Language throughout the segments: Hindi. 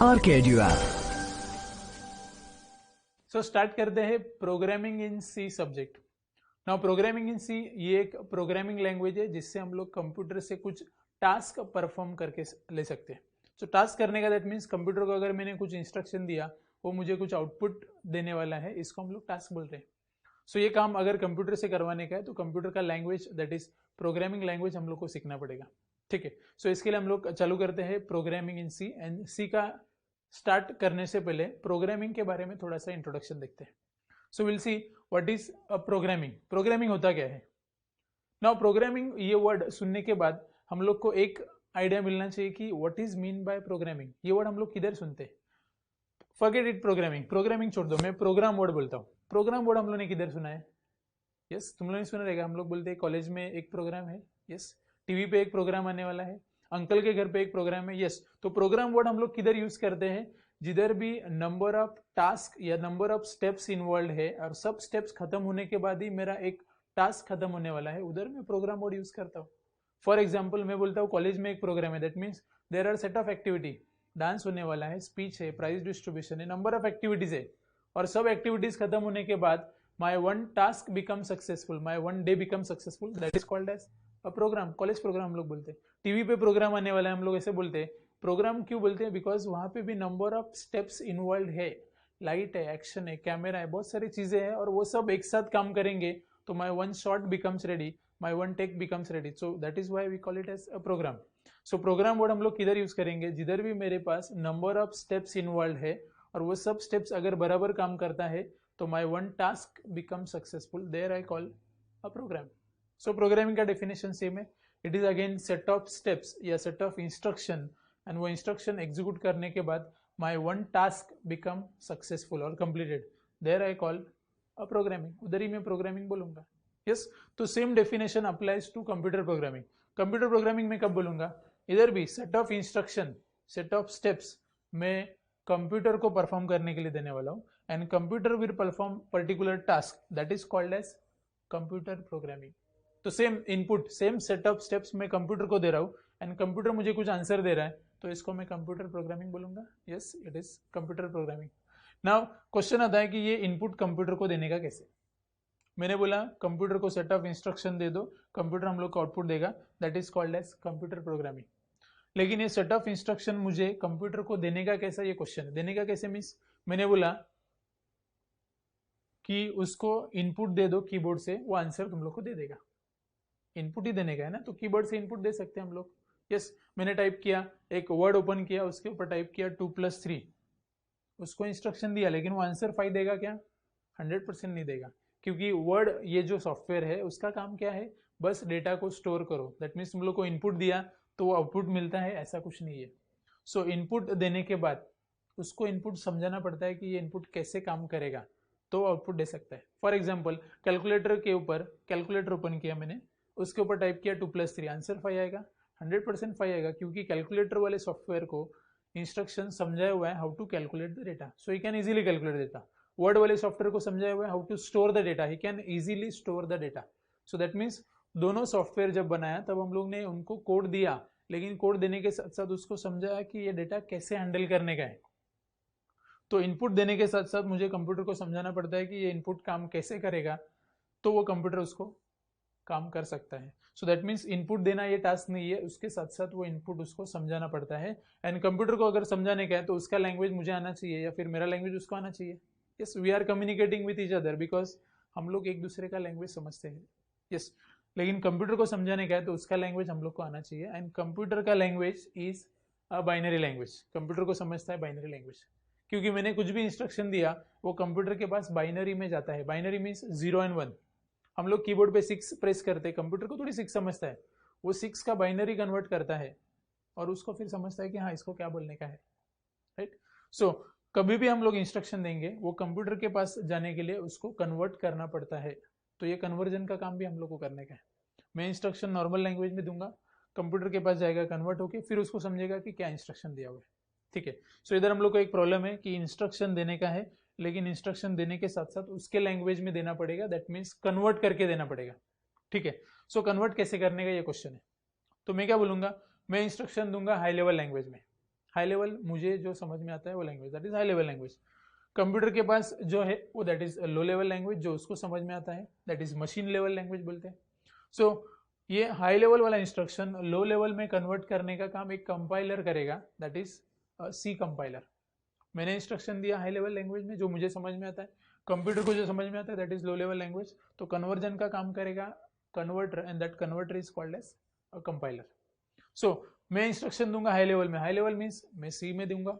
आर्केड्यू ऐप। सो स्टार्ट करते हैं programming in C subject. Now programming in C ये एक प्रोग्रामिंग लैंग्वेज है जिससे हम लोग कंप्यूटर से कुछ टास्क परफॉर्म करके ले सकते हैं। सो टास्क करने का दैट मीन्स कंप्यूटर को अगर मैंने कुछ इंस्ट्रक्शन दिया वो मुझे कुछ आउटपुट देने वाला है, इसको हम लोग टास्क बोल रहे हैं। सो ये काम अगर कंप्यूटर से करवाने का है तो कंप्यूटर का language that is programming language हम लोग को सीखना पड़ेगा। ठीक है, सो इसके लिए हम लोग चालू करते हैं प्रोग्रामिंग इन सी। एंड सी का स्टार्ट करने से पहले प्रोग्रामिंग के बारे में थोड़ा सा इंट्रोडक्शन देखते हैं। So will see what is a programming. Programming होता क्या है। नाउ प्रोग्रामिंग ये वर्ड सुनने के बाद हम लोग को एक आइडिया मिलना चाहिए कि what is mean by programming. ये वर्ड हम लोग किधर सुनते हैं। फॉरगेट इट प्रोग्रामिंग, प्रोग्रामिंग छोड़ दो, मैं प्रोग्राम वर्ड बोलता हूँ। प्रोग्राम वर्ड हम लोग ने किधर सुना है। यस, तुम लोग ने सुना रहेगा, हम लोग बोलते हैं कॉलेज में एक प्रोग्राम है। यस, टीवी पे एक प्रोग्राम आने वाला है, अंकल के घर पे एक प्रोग्राम है। यस, तो प्रोग्राम वर्ड हम लोग किधर यूज करते हैं, जिधर भी नंबर ऑफ टास्क या नंबर ऑफ स्टेप्स इन्वॉल्व है और सब स्टेप्स खत्म होने के बाद ही मेरा एक टास्क खत्म होने वाला है, उधर मैं प्रोग्राम वर्ड यूज करता हूँ। फॉर एग्जाम्पल मैं बोलता हूँ कॉलेज में एक प्रोग्राम है, that means there are set of activity, dance होने वाला है, स्पीच है, प्राइज डिस्ट्रीब्यूशन है, नंबर ऑफ एक्टिविटीज है, और सब एक्टिविटीज खत्म होने के बाद my one task becomes successful, my one day becomes successful, that is called as a program। College program हम लोग बोलते हैं। टीवी पे प्रोग्राम आने वाला है, हम लोग ऐसे बोलते हैं। प्रोग्राम क्यों बोलते हैं, बिकॉज वहां पे भी नंबर ऑफ स्टेप्स इन्वॉल्व है, लाइट है, एक्शन है, कैमरा है, बहुत सारी चीजें हैं, और वो सब एक साथ काम करेंगे तो my one shot becomes ready, my one take becomes ready, so that is why we call it as a program। so program word हम लोग किधर यूज करेंगे, जिधर भी मेरे पास नंबर ऑफ स्टेप्स इन्वॉल्व है और वो सब स्टेप्स अगर बराबर काम करता है तो my one task becomes successful, there I call a program। so programming का definition same है, it is again set of steps या set of instruction, and वो instruction execute करने के बाद my one task become successful और completed, there I call a programming, उधर ही मैं programming बोलूंगा। yes, तो same definition applies to computer programming। computer programming में कब बोलूंगा, इधर भी set of instruction, set of steps मैं कंप्यूटर को परफॉर्म करने के लिए देने वाला हूं, and computer will perform particular task, that is called as computer programming. तो same input, same set of steps मैं कंप्यूटर को दे रहा हूं एंड कंप्यूटर मुझे कुछ आंसर दे रहा है, तो इसको मैं कंप्यूटर प्रोग्रामिंग बोलूंगा। Yes, it is computer programming. Now question आता है कि ये इनपुट कंप्यूटर को देने का कैसे। मैंने बोला कंप्यूटर को सेट ऑफ इंस्ट्रक्शन दे दो, कंप्यूटर हम लोग को आउटपुट देगा, that is called as computer programming. लेकिन ये सेट ऑफ इंस्ट्रक्शन मुझे कंप्यूटर को देने का कैसा, ये क्वेश्चन है। देने का कैसे मीन्स मैंने बोला कि उसको इनपुट दे दो कीबोर्ड से, वो आंसर तुम लोग को दे देगा। इनपुट ही देने का है ना, तो कीबोर्ड से इनपुट दे सकते हैं हम लोग। यस, मैंने टाइप किया, एक वर्ड ओपन किया, उसके ऊपर टाइप किया 2+3, उसको इंस्ट्रक्शन दिया, लेकिन वो आंसर 5 देगा क्या, 100% नहीं देगा, क्योंकि वर्ड ये जो सॉफ्टवेयर है उसका काम क्या है, बस डेटा को स्टोर करो। दैट मीन्स तुम लोग को इनपुट दिया तो वो आउटपुट मिलता है, ऐसा कुछ नहीं है। सो इनपुट देने के बाद उसको इनपुट समझाना पड़ता है कि ये इनपुट कैसे काम करेगा, तो आउटपुट दे सकता है। फॉर एग्जाम्पल कैलकुलेटर के ऊपर, कैलकुलेटर ओपन किया मैंने, उसके ऊपर टाइप किया 2+3, आंसर 5 आएगा, 100% 5 आएगा, क्योंकि कैलकुलेटर वाले सॉफ्टवेयर को इंस्ट्रक्शन समझाया हुआ है how to calculate the data, so he can easily calculate data. Word वाले सॉफ्टवेयर को समझाया हुआ है how to store the data, he can easily store the data. So that means दोनों सॉफ्टवेयर जब बनाया तब हम लोग ने उनको कोड दिया, लेकिन कोड देने के साथ साथ उसको समझाया कि ये डेटा कैसे हैंडल करने का है। तो इनपुट देने के साथ साथ मुझे कंप्यूटर को समझाना पड़ता है कि ये इनपुट काम कैसे करेगा, तो वो कंप्यूटर उसको काम कर सकता है। सो दैट मीन्स इनपुट देना ये टास्क नहीं है, उसके साथ साथ वो इनपुट उसको समझाना पड़ता है। एंड कंप्यूटर को अगर समझाने का है तो उसका लैंग्वेज मुझे आना चाहिए या फिर मेरा लैंग्वेज उसको आना चाहिए। Yes, we are communicating with each other because हम लोग एक दूसरे का लैंग्वेज समझते हैं। यस, लेकिन कंप्यूटर को समझाने का है तो उसका लैंग्वेज हम लोग को आना चाहिए, एंड कंप्यूटर का language is a binary language. Computer को समझता है बाइनरी लैंग्वेज, क्योंकि मैंने कुछ भी इंस्ट्रक्शन दिया वो कंप्यूटर के पास बाइनरी में जाता है। Binary means 0 and 1। हम लोग कीबोर्ड पे 6 प्रेस करते हैं, कंप्यूटर को थोड़ी 6 समझता है, वो 6 का बाइनरी कन्वर्ट करता है और उसको फिर समझता है कि हाँ इसको क्या बोलने का है। राइट, सो कभी भी हम लोग इंस्ट्रक्शन देंगे वो कंप्यूटर के पास जाने के लिए उसको कन्वर्ट करना पड़ता है, तो ये कन्वर्जन का काम भी हम लोग को करने का है। मैं इंस्ट्रक्शन नॉर्मल लैंग्वेज में दूंगा, कंप्यूटर के पास जाएगा, कन्वर्ट होके फिर उसको समझेगा कि क्या इंस्ट्रक्शन दिया हुआ है। ठीक है, सो इधर हम लोग को एक प्रॉब्लम है कि इंस्ट्रक्शन देने का है, लेकिन इंस्ट्रक्शन देने के साथ साथ उसके लैंग्वेज में देना पड़ेगा, दैट मीन्स कन्वर्ट करके देना पड़ेगा। ठीक है, सो कन्वर्ट कैसे करने का ये क्वेश्चन है। तो मैं क्या बोलूंगा, मैं इंस्ट्रक्शन दूंगा हाई लेवल लैंग्वेज में। हाई लेवल मुझे जो समझ में आता है वो language, that is high level language. Computer के पास जो है वो that is low level language, जो उसको समझ में आता है, that is machine level language बोलते हैं। सो ये हाई लेवल वाला इंस्ट्रक्शन लो लेवल में कन्वर्ट करने का काम एक कंपाइलर करेगा, दैट इज सी कंपाइलर। मैंने इंस्ट्रक्शन दिया हाई लेवल लैंग्वेज में जो मुझे समझ में आता है, कंप्यूटर को जो समझ में आता है that is low level language, तो कन्वर्जन का काम करेगा converter, and that converter is called as a compiler. So मैं इंस्ट्रक्शन दूंगा हाई लेवल में, हाई लेवल मीन्स मैं सी में दूंगा,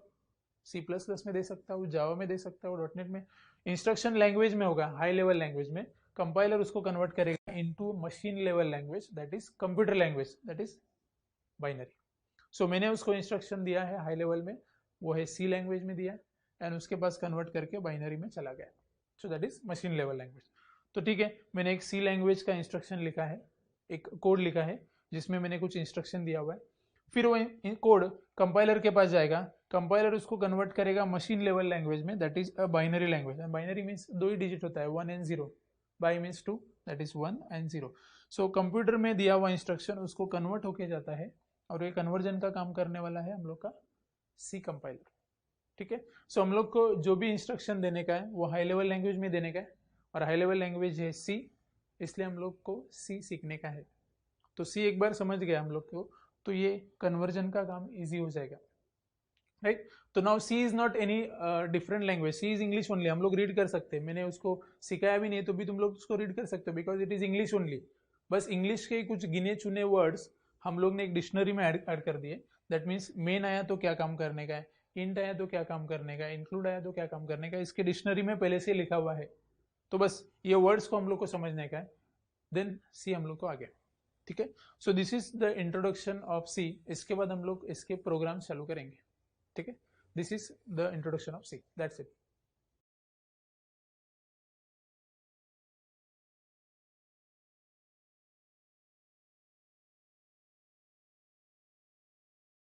C++ में दे सकता हूँ, जावा में दे सकता हूँ, डॉटनेट में। इंस्ट्रक्शन लैंग्वेज में होगा हाई लेवल लैंग्वेज में, कंपाइलर उसको कन्वर्ट करेगा into machine level language, that is computer language, that is binary. So मैंने उसको इंस्ट्रक्शन दिया है हाई लेवल में, वो है सी लैंग्वेज में दिया, एंड उसके पास कन्वर्ट करके बाइनरी में चला गया, so that is machine level language. तो ठीक है, मैंने एक सी लैंग्वेज का इंस्ट्रक्शन लिखा है, एक कोड लिखा है जिसमें मैंने कुछ इंस्ट्रक्शन दिया हुआ है, फिर वो कोड कंपाइलर के पास जाएगा, कंपाइलर उसको कन्वर्ट करेगा मशीन लेवल लैंग्वेज में, that is a binary language, and binary means दो ही डिजिट होता है, 1 and 0, by means 2, that is 1 and 0। So computer में दिया हुआ इंस्ट्रक्शन उसको कन्वर्ट होके जाता है, और ये कन्वर्जन का काम करने वाला है हम लोग का सी कंपाइलर। ठीक है, सो हम लोग को जो भी इंस्ट्रक्शन देने का है वो हाई लेवल लैंग्वेज में देने का है, और हाई लेवल लैंग्वेज है सी, इसलिए हम लोग को सी सीखने का है। तो सी एक बार समझ गया हम लोग को, तो ये कन्वर्जन का काम इजी हो जाएगा, राइट। तो now C is not any different language, C is English only, हम लोग रीड कर सकते हैं, मैंने उसको सिखाया भी नहीं तो भी तुम लोग उसको रीड कर सकते हो, because it is English only. बस इंग्लिश के कुछ गिने चुने वर्ड्स हम लोग ने एक डिक्शनरी में ऐड कर दिए, दैट मीन्स मेन आया तो क्या काम करने का है, इंट आया तो क्या काम करने का है, इंक्लूड आया तो क्या काम करने का है, इसके डिक्शनरी में पहले से लिखा हुआ है, तो बस ये वर्ड्स को हम लोग को समझने का है, देन सी हम लोग को आ गया। ठीक है, so this is the introduction of C, इसके बाद हम लोग इसके प्रोग्राम चालू करेंगे। ठीक है, this is the introduction of C, that's it.